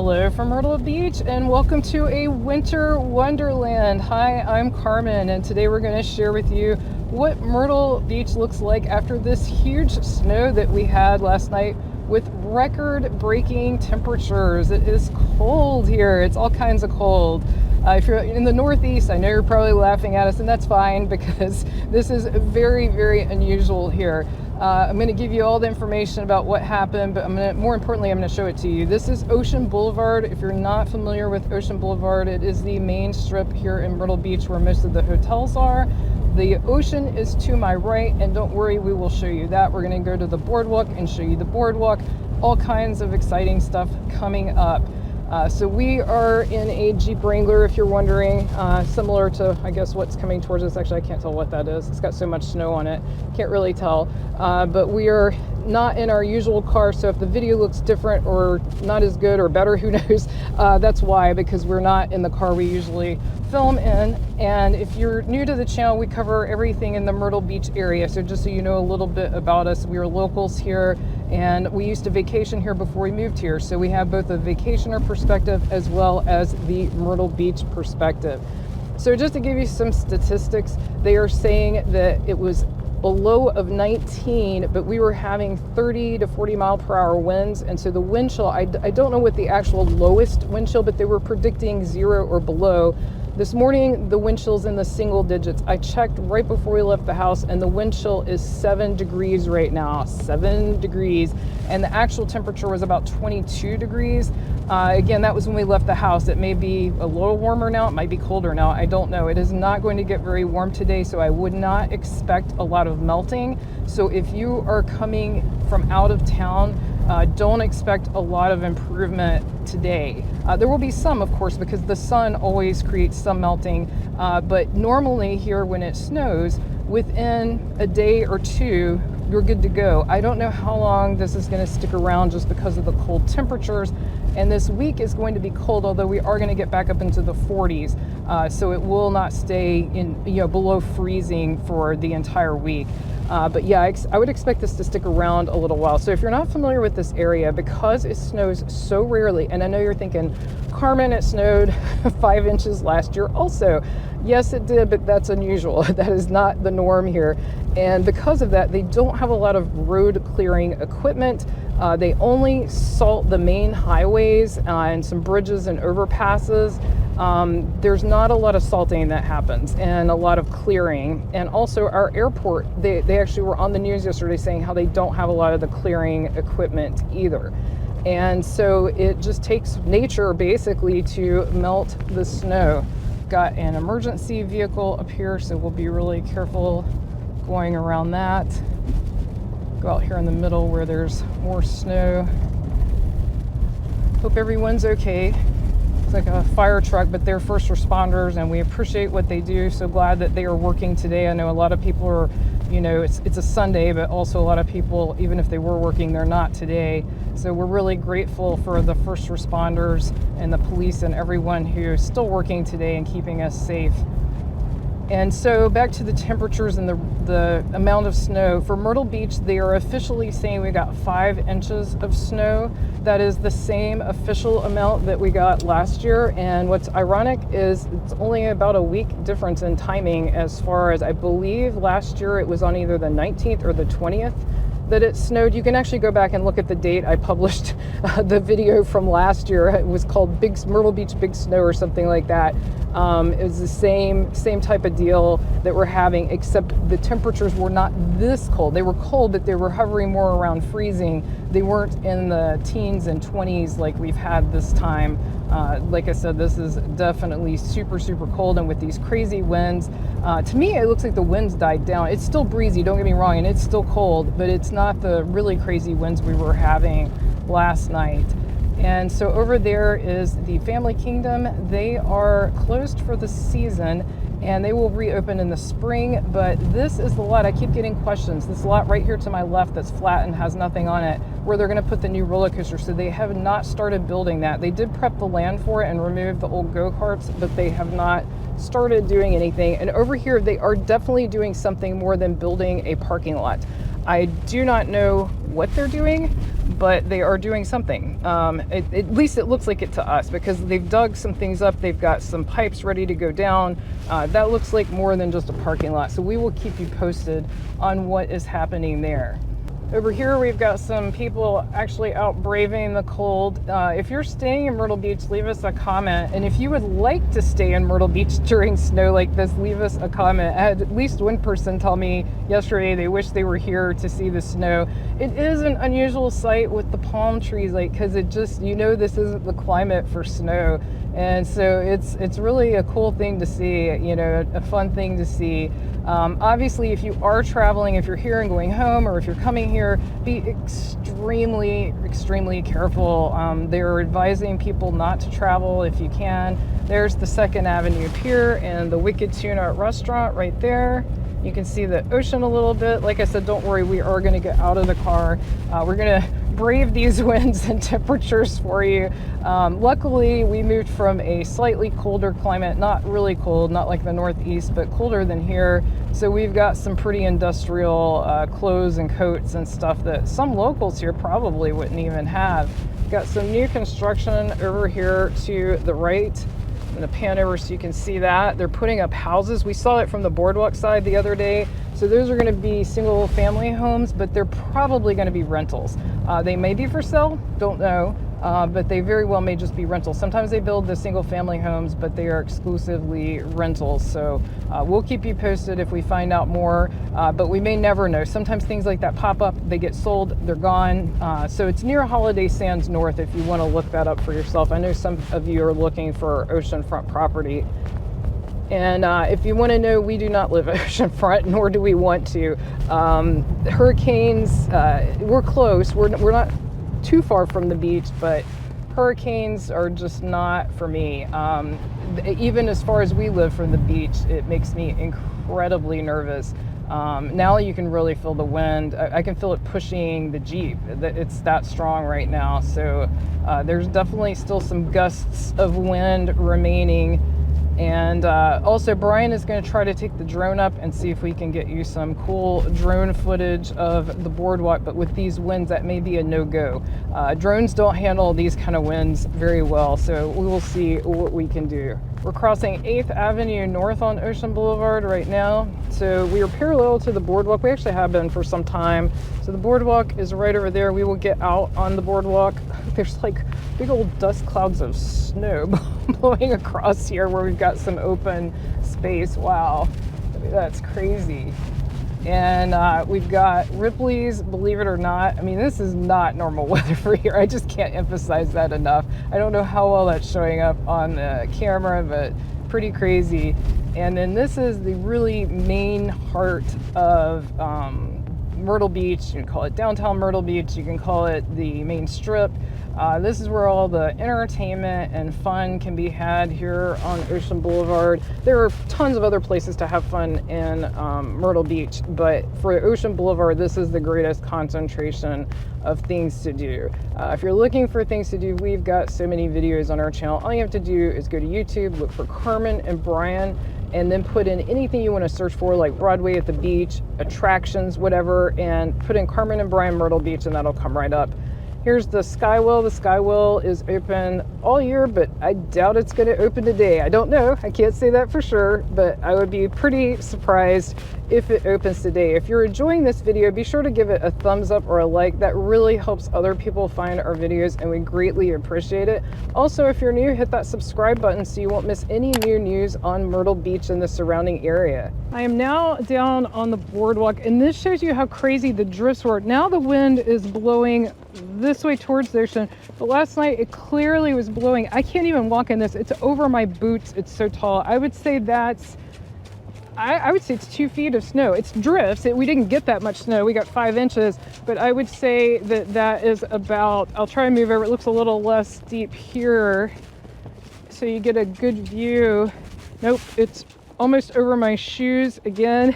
Hello from Myrtle Beach and welcome to a winter wonderland. Hi, I'm Carmen and today we're going to share with you what Myrtle Beach looks like after this huge snow that we had last night with record-breaking temperatures. It is cold here. It's all kinds of cold. If you're in the Northeast, I know you're probably laughing at us, and that's fine because this is very, very unusual here. I'm going to give you all the information about what happened, but more importantly, I'm going to show it to you. This is Ocean Boulevard. If you're not familiar with Ocean Boulevard, it is the main strip here in Myrtle Beach where most of the hotels are. The ocean is to my right, and don't worry, we will show you that. We're going to go to the boardwalk and show you the boardwalk. All kinds of exciting stuff coming up. So we are in a Jeep Wrangler, if you're wondering, similar to, I guess, what's coming towards us. Actually, I can't tell what that is. It's got so much snow on it. Can't really tell. But we are not in our usual car, so if the video looks different or not as good or better, who knows, that's why, because we're not in the car we usually film in. And if you're new to the channel, we cover everything in the Myrtle Beach area. So just so you know a little bit about us, we are locals here, and we used to vacation here before we moved here. So we have both a vacationer perspective as well as the Myrtle Beach perspective. So just to give you some statistics, they are saying that it was a low of 19, but we were having 30 to 40 mile per hour winds. And so the wind chill, I don't know what the actual lowest wind chill, but they were predicting 0 or below. This morning, the wind chill's in the single digits. I checked right before we left the house, and the wind chill is 7 degrees right now, 7 degrees. And the actual temperature was about 22 degrees. Again, that was when we left the house. It may be a little warmer now. It might be colder now. I don't know. It is not going to get very warm today, so I would not expect a lot of melting. So if you are coming from out of town, don't expect a lot of improvement today. There will be some, of course, because the sun always creates some melting. But normally here when it snows, within a day or two, you're good to go. I don't know how long this is going to stick around just because of the cold temperatures. And this week is going to be cold, although we are going to get back up into the 40s. So it will not stay in, below freezing for the entire week. But yeah, I would expect this to stick around a little while. So if you're not familiar with this area, because it snows so rarely, and I know you're thinking, Carmen, it snowed 5 inches last year also. Yes, it did, but that's unusual. That is not the norm here. And because of that, they don't have a lot of road clearing equipment. They only salt the main highways and some bridges and overpasses. There's not a lot of salting that happens and a lot of clearing. And also our airport, they actually were on the news yesterday saying how they don't have a lot of the clearing equipment either. And so it just takes nature basically to melt the snow. Got an emergency vehicle up here, so we'll be really careful going around that. Go out here in the middle where there's more snow. Hope everyone's okay. It's like a fire truck, but they're first responders and we appreciate what they do. So glad that they are working today. I know a lot of people are, it's a Sunday, but also a lot of people, even if they were working, they're not today. So we're really grateful for the first responders and the police and everyone who is still working today and keeping us safe. And so back to the temperatures and the amount of snow. For Myrtle Beach, they are officially saying we got 5 inches of snow. That is the same official amount that we got last year. And what's ironic is it's only about a week difference in timing, as far as I believe last year it was on either the 19th or the 20th that it snowed. You can actually go back and look at the date. I published the video from last year. It was called Myrtle Beach Big Snow or something like that. It was the same type of deal that we're having, except the temperatures were not this cold. They were cold, but they were hovering more around freezing. They weren't in the teens and 20s like we've had this time. Like I said, this is definitely super, super cold, and with these crazy winds, to me it looks like the winds died down. It's still breezy, don't get me wrong, and it's still cold, but it's not the really crazy winds we were having last night. And so over there is the Family Kingdom. They are closed for the season and they will reopen in the spring, but this is the lot. I keep getting questions. This lot right here to my left that's flat and has nothing on it, where they're going to put the new roller coaster. So they have not started building that. They did prep the land for it and remove the old go-karts, but they have not started doing anything. And over here, they are definitely doing something more than building a parking lot. I do not know what they're doing. but they are doing something. At least it looks like it to us, because they've dug some things up. They've got some pipes ready to go down. That looks like more than just a parking lot. So we will keep you posted on what is happening there. Over here, we've got some people actually out braving the cold. If you're staying in Myrtle Beach, leave us a comment. And if you would like to stay in Myrtle Beach during snow like this, leave us a comment. I had at least one person tell me yesterday they wish they were here to see the snow. It is an unusual sight with the palm trees, like, because it just, you know, this isn't the climate for snow. And so it's really a cool thing to see, you know, a fun thing to see. Obviously, if you are traveling, if you're here and going home, or if you're coming here, be extremely careful. They're advising people not to travel if you can. There's the 2nd Avenue Pier and the Wicked Tuna restaurant right there. You can see the ocean a little bit. Like I said, don't worry, we are going to get out of the car. We're going to brave these winds and temperatures for you. Luckily, we moved from a slightly colder climate, not really cold, not like the Northeast, but colder than here. So we've got some pretty industrial clothes and coats and stuff that some locals here probably wouldn't even have. Got some new construction over here to the right. I'm going to pan over so you can see that. They're putting up houses. We saw it from the boardwalk side the other day. So those are going to be single family homes, but they're probably going to be rentals. They may be for sale, don't know, but they very well may just be rentals. Sometimes they build the single family homes, but they are exclusively rentals. So we'll keep you posted if we find out more, but we may never know. Sometimes things like that pop up, they get sold, they're gone. So it's near Holiday Sands North if you want to look that up for yourself. I know some of you are looking for oceanfront property. And if you want to know, we do not live oceanfront, nor do we want to. Hurricanes, we're close. We're not too far from the beach, but hurricanes are just not for me. Even as far as we live from the beach, it makes me incredibly nervous. Now you can really feel the wind. I can feel it pushing the Jeep. It's that strong right now. So there's definitely still some gusts of wind remaining. And also, Brian is going to try to take the drone up and see if we can get you some cool drone footage of the boardwalk. But with these winds, that may be a no-go. Drones don't handle these kind of winds very well, so we will see what we can do. We're crossing 8th Avenue North on Ocean Boulevard right now. So we are parallel to the boardwalk. We actually have been for some time. So the boardwalk is right over there. We will get out on the boardwalk. There's like big old dust clouds of snow blowing across here where we've got some open space. Wow, that's crazy. And we've got Ripley's, believe it or not. I mean, this is not normal weather for here. I just can't emphasize that enough. I don't know how well that's showing up on the camera, but pretty crazy. And then this is the really main heart of Myrtle Beach. You can call it downtown Myrtle Beach. You can call it the main strip. This is where all the entertainment and fun can be had here on Ocean Boulevard. There are tons of other places to have fun in Myrtle Beach, but for Ocean Boulevard, this is the greatest concentration of things to do. If you're looking for things to do, we've got so many videos on our channel. All you have to do is go to YouTube, look for Carmen and Brian, and then put in anything you want to search for, like Broadway at the beach, attractions, whatever, and put in Carmen and Brian Myrtle Beach, and that'll come right up. Here's the skywheel. The skywheel is open all year, but I doubt it's going to open today. I don't know. I can't say that for sure, but I would be pretty surprised if it opens today. If you're enjoying this video, be sure to give it a thumbs up or a like. That really helps other people find our videos, and we greatly appreciate it. Also, if you're new, hit that subscribe button so you won't miss any new news on Myrtle Beach and the surrounding area. I am now down on the boardwalk, and this shows you how crazy the drifts were. Now the wind is blowing this way towards the ocean, but last night it clearly was blowing. I can't even walk in this. It's over my boots. It's so tall. I would say that's I would say it's 2 feet of snow. It's drifts. We didn't get that much snow. We got 5 inches, but I would say that that is about, I'll try and move over. It looks a little less steep here so you get a good view. Nope, it's almost over my shoes again.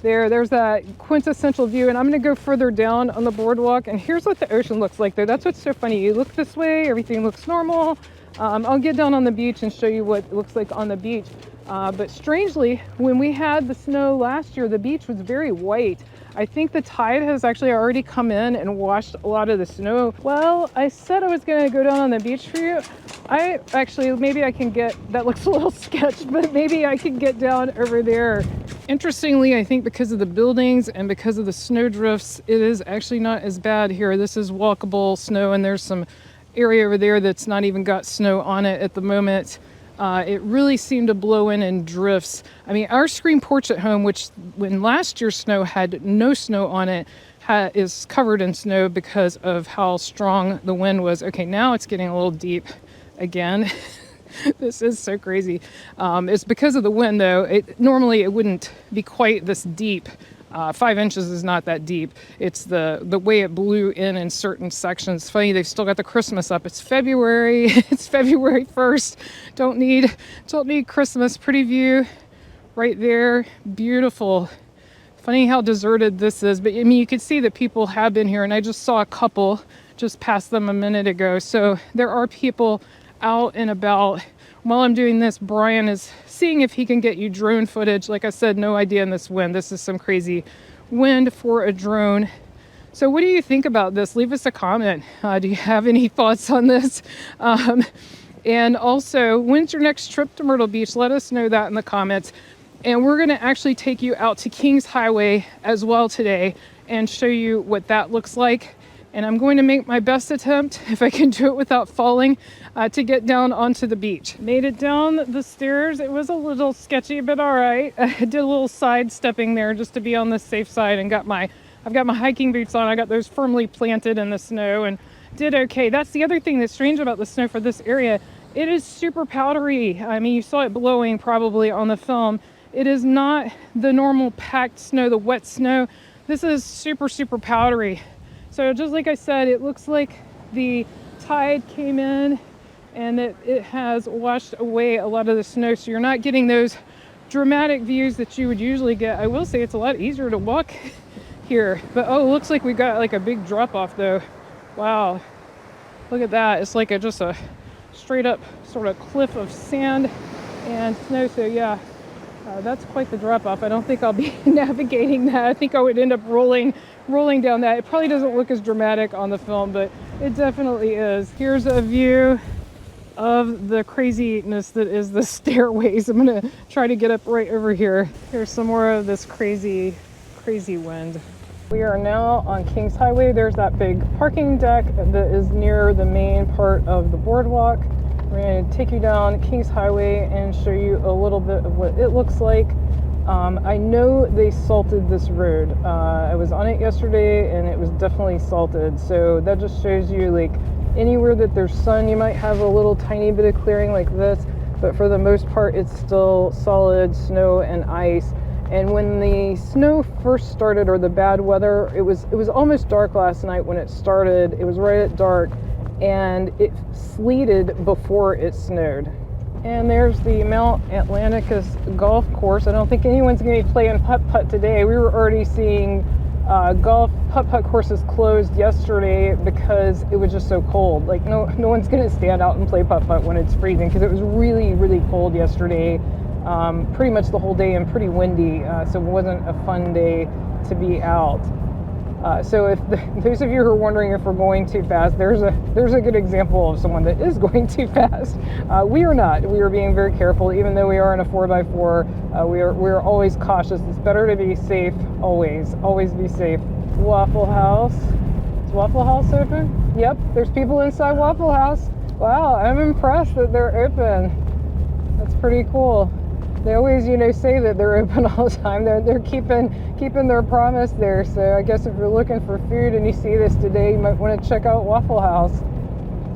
There's that quintessential view, and I'm going to go further down on the boardwalk, and here's what the ocean looks like there. That's what's so funny. You look this way, everything looks normal. I'll get down on the beach and show you what it looks like on the beach. But strangely, when we had the snow last year, the beach was very white. I think the tide has actually already come in and washed a lot of the snow. Well, I said I was gonna go down on the beach for you. I actually, maybe I can get, that looks a little sketch, but maybe I can get down over there. Interestingly, I think because of the buildings and because of the snow drifts, it is actually not as bad here. This is walkable snow, and there's some area over there that's not even got snow on it at the moment. It really seemed to blow in drifts. I mean, our screen porch at home, which when last year's snow had no snow on it, is covered in snow because of how strong the wind was. Okay, now it's getting a little deep again. This is so crazy. It's because of the wind, though. Normally it wouldn't be quite this deep. 5 inches is not that deep. It's the way it blew in certain sections. It's funny, they've still got the Christmas up. It's February. It's February 1st. Don't need Christmas. Pretty view right there. Beautiful. Funny how deserted this is, but I mean, you can see that people have been here, and I just saw a couple just past them a minute ago. So there are people out and about. While I'm doing this, Brian is seeing if he can get you drone footage. Like I said, no idea in this wind. This is some crazy wind for a drone. So what do you think about this? Leave us a comment. Do you have any thoughts on this? And also, when's your next trip to Myrtle Beach? Let us know that in the comments. And we're going to actually take you out to Kings Highway as well today and show you what that looks like. And I'm going to make my best attempt, if I can do it without falling, to get down onto the beach. Made it down the stairs. It was a little sketchy, but all right. I did a little sidestepping there just to be on the safe side, and I've got my hiking boots on. I got those firmly planted in the snow and did okay. That's the other thing that's strange about the snow for this area. It is super powdery. I mean, you saw it blowing probably on the film. It is not the normal packed snow, the wet snow. This is super, super powdery. So just like I said, it looks like the tide came in and it has washed away a lot of the snow. So you're not getting those dramatic views that you would usually get. I will say it's a lot easier to walk here. But oh, it looks like we got like a big drop off though. Wow. Look at that. It's like just a straight up sort of cliff of sand and snow. So yeah, that's quite the drop off. I don't think I'll be navigating that. I think I would end up rolling down that. It probably doesn't look as dramatic on the film, but it definitely is. Here's a view of the craziness that is the stairways. I'm gonna try to get up right over here. Here's some more of this crazy wind. We are now on Kings Highway. There's that big parking deck that is near the main part of the boardwalk. We're going to take you down Kings Highway and show you a little bit of what it looks like. I know they salted this road. I was on it yesterday and it was definitely salted. So that just shows you, like, anywhere that there's sun, you might have a little tiny bit of clearing like this, but for the most part, it's still solid snow and ice. And when the snow first started, or the bad weather, it was almost dark last night when it started. It was right at dark, and it sleeted before it snowed. And there's the Mount Atlanticus golf course. I don't think anyone's going to be playing putt-putt today. We were already seeing golf putt-putt courses closed yesterday because it was just so cold. Like, no one's going to stand out and play putt-putt when it's freezing, because it was really, really cold yesterday. Pretty much the whole day, and pretty windy, so it wasn't a fun day to be out. So if those of you who are wondering if we're going too fast, there's a good example of someone that is going too fast. We are not. We are being very careful, even though we are in a 4x4. We're always cautious. It's better to be safe always. Always be safe. Waffle House. Is Waffle House open? Yep, there's people inside Waffle House. Wow, I'm impressed that they're open. That's pretty cool. They always, say that they're open all the time. They're keeping their promise there. So I guess if you're looking for food and you see this today, you might want to check out Waffle House.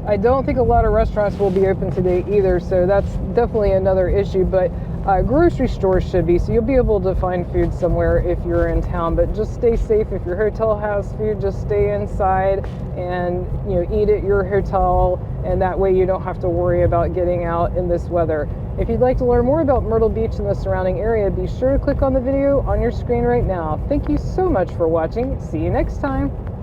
I don't think a lot of restaurants will be open today either, so that's definitely another issue. But grocery stores should be, so you'll be able to find food somewhere if you're in town. But just stay safe. If your hotel has food, just stay inside and eat at your hotel, and that way you don't have to worry about getting out in this weather. If you'd like to learn more about Myrtle Beach and the surrounding area, be sure to click on the video on your screen right now. Thank you so much for watching. See you next time.